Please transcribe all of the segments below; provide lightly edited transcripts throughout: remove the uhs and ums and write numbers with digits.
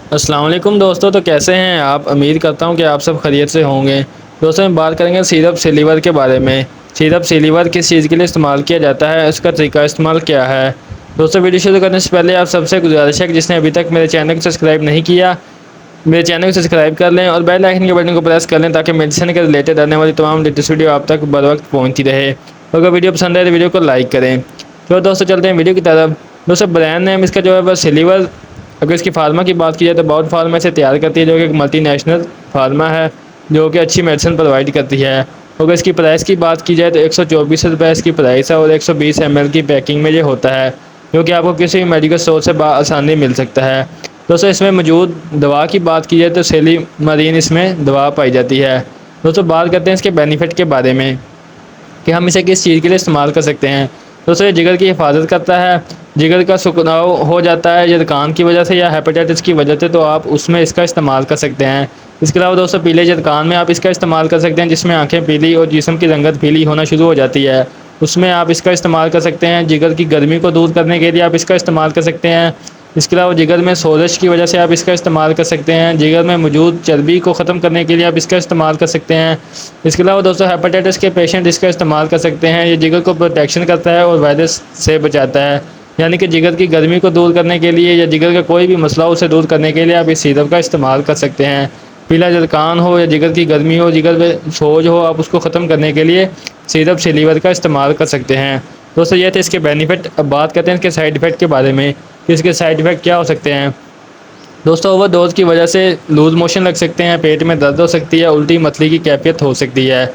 अस्सलाम वालेकुम दोस्तों। तो कैसे हैं आप? उम्मीद करता हूं कि आप सब खैरियत से होंगे। दोस्तों हम बात करेंगे सिरप सिलीवर के बारे में। सिरप सिलीवर किस चीज़ के लिए इस्तेमाल किया जाता है, उसका तरीका इस्तेमाल क्या है। दोस्तों वीडियो शुरू करने से पहले आप सबसे गुजारिश है कि जिसने अभी तक मेरे चैनल को सब्सक्राइब नहीं किया, मेरे चैनल को सब्सक्राइब कर लें और बेल आइकन के बटन को प्रेस कर लें ताकि मेडिसिन के रिलेटेड आने वाली तमाम लेटेस्ट वीडियो आप तक बर वक्त पहुँचती रहे। और अगर वीडियो पसंद आए तो वीडियो को लाइक करें। तो दोस्तों चलते हैं वीडियो की तरफ। दोस्तों ब्रांड नेम इसका जो है वह सिलीवर। अगर इसकी फार्मा की बात की जाए तो बाउट फार्मा इसे तैयार करती है, जो कि एक मल्टीनेशनल फार्मा है जो कि अच्छी मेडिसिन प्रोवाइड करती है। अगर इसकी प्राइस की बात की जाए तो 124 रुपये इसकी प्राइस है और 120 ml की पैकिंग में ये होता है, जो कि आपको किसी भी मेडिकल स्टोर से आसानी मिल सकता है। दोस्तों इसमें मौजूद दवा की बात की जाए तो सेलीमरीन इसमें दवा पाई जाती है। दोस्तों बात करते हैं इसके बेनिफिट के बारे में कि हम इसे किस चीज़ के लिए इस्तेमाल कर सकते हैं। दोस्तों ये जिगर की हिफाजत करता है। जिगर का सुखराव हो जाता है जरकान की वजह से या हेपेटाइटिस की वजह से, तो आप उसमें इसका इस्तेमाल कर सकते हैं। इसके अलावा दोस्तों पीले जरकान में आप इसका इस्तेमाल कर सकते हैं, जिसमें आंखें पीली और जिस्म की रंगत पीली होना शुरू हो जाती है, उसमें आप इसका इस्तेमाल कर सकते हैं। जिगर की गर्मी को दूर करने के लिए आप इसका इस्तेमाल कर सकते हैं। इसके अलावा जिगर में सोजश की वजह से आप इसका इस्तेमाल कर सकते हैं। जिगर में मौजूद चर्बी को ख़त्म करने के लिए आप इसका इस्तेमाल कर सकते हैं। इसके अलावा दोस्तों हेपेटाइटिस के पेशेंट इसका इस्तेमाल कर सकते हैं। ये जिगर को प्रोटेक्शन करता है और वायरस से बचाता है, यानी कि जिगर की गर्मी को दूर करने के लिए या जिगर का कोई भी मसला हो उसे दूर करने के लिए आप इस सिरप का इस्तेमाल कर सकते हैं। पीला जरकान हो या जिगर की गर्मी हो, जिगर में सोज हो, आप उसको ख़त्म करने के लिए सिरप सिलीवर का इस्तेमाल कर सकते हैं। दोस्तों ये थे इसके बेनिफिट। अब बात करते हैं इसके साइड इफ़ेक्ट के बारे में कि इसके साइड इफ़ेक्ट क्या हो सकते हैं। दोस्तों ओवर डोज की वजह से लूज़ मोशन लग सकते हैं, पेट में दर्द हो सकती है, उल्टी मतली की कैफियत हो सकती है।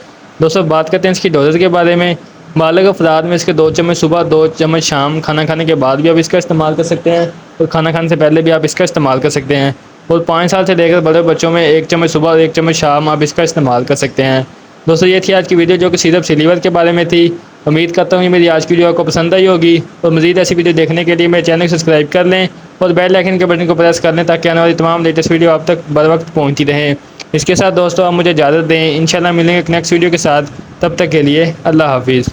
दोस्तों बात करते हैं इसकी डोजेज के बारे में। बालग अफराद में इसके 2 चम्मच सुबह, 2 चम्मच शाम, खाना खाने के बाद भी आप इसका इस्तेमाल कर सकते हैं और खाना खाने से पहले भी आप इसका इस्तेमाल कर सकते हैं। और 5 साल से लेकर बड़े बच्चों में 1 चम्मच सुबह और 1 चम्मच शाम आप इसका इस्तेमाल कर सकते हैं। दोस्तों ये थी आज की वीडियो, जो कि सिरप सिलीवर के बारे में थी। उम्मीद करता हूँ कि मेरी आज की वीडियो आपको पसंद आई होगी और मज़ीद ऐसी वीडियो देखने के लिए मेरे चैनल को सब्सक्राइब कर लें और बेल आइकन के बटन को प्रेस कर लें ताकि आने वाली तमाम लेटेस्ट वीडियो आप तक बर वक्त पहुँचती रहें। इसके साथ दोस्तों आप मुझे इजाज़त दें। इंशाल्लाह मिलेंगे एक नेक्स्ट वीडियो के साथ। तब तक के लिए अल्लाह हाफिज़।